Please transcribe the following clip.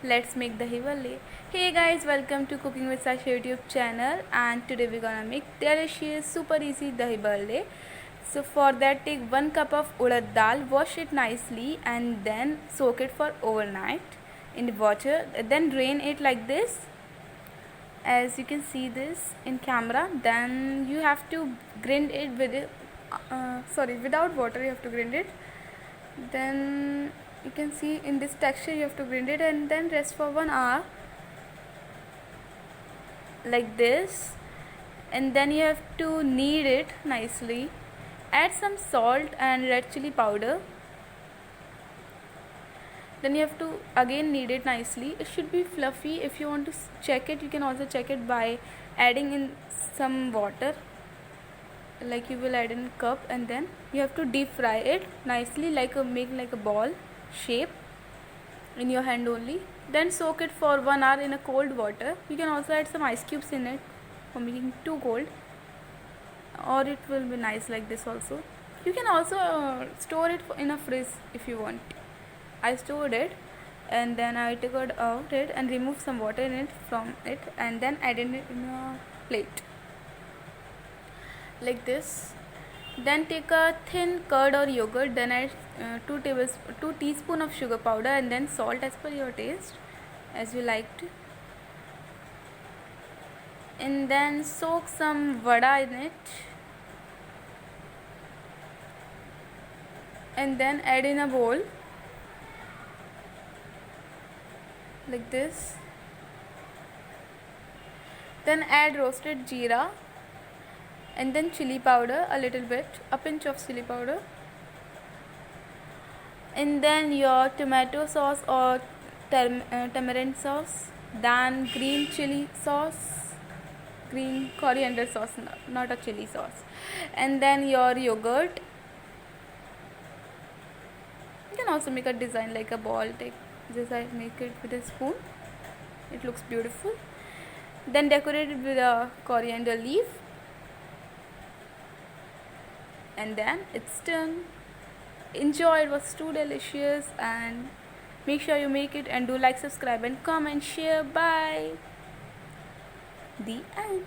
Let's make dahi bhalle. Hey guys, welcome to Cooking with Sasha YouTube channel, and today we're gonna make delicious super easy dahi bhalle. So for that, take 1 cup of urad dal, wash it nicely and then soak it for overnight in the water, then drain it like this, as you can see this in camera. Then you have to grind it with it, without water you have to grind it. Then you can see in this texture you have to grind it and then rest for 1 hour like this. And then you have to knead it nicely, add some salt and red chilli powder. Then you have to again knead it nicely. It should be fluffy. If you want to check it, you can also check it by adding in some water, like you will add in cup, and then you have to deep fry it nicely, make like a ball shape in your hand only. Then soak it for 1 hour in a cold water. You can also add some ice cubes in it for making too cold, or it will be nice like this also. You can also store it in a fridge if you want. I stored it and then I took it out it and removed some water in it from it, and then added it in a plate like this. Then take a thin curd or yogurt, then add 2 teaspoons of sugar powder and then salt as per your taste, as you liked. And then soak some vada in it and then add in a bowl like this. Then add roasted jeera and then chilli powder, a little bit, a pinch of chilli powder, and then your tomato sauce or tamarind sauce, then green chili sauce, green coriander sauce, not a chili sauce, and then your yogurt. You can also make a design like a ball, take this, I make it with a spoon, it looks beautiful. Then decorate it with a coriander leaf, and then it's done. Enjoy, it was too delicious, and make sure you make it and do like, subscribe and comment, share. Bye. The end.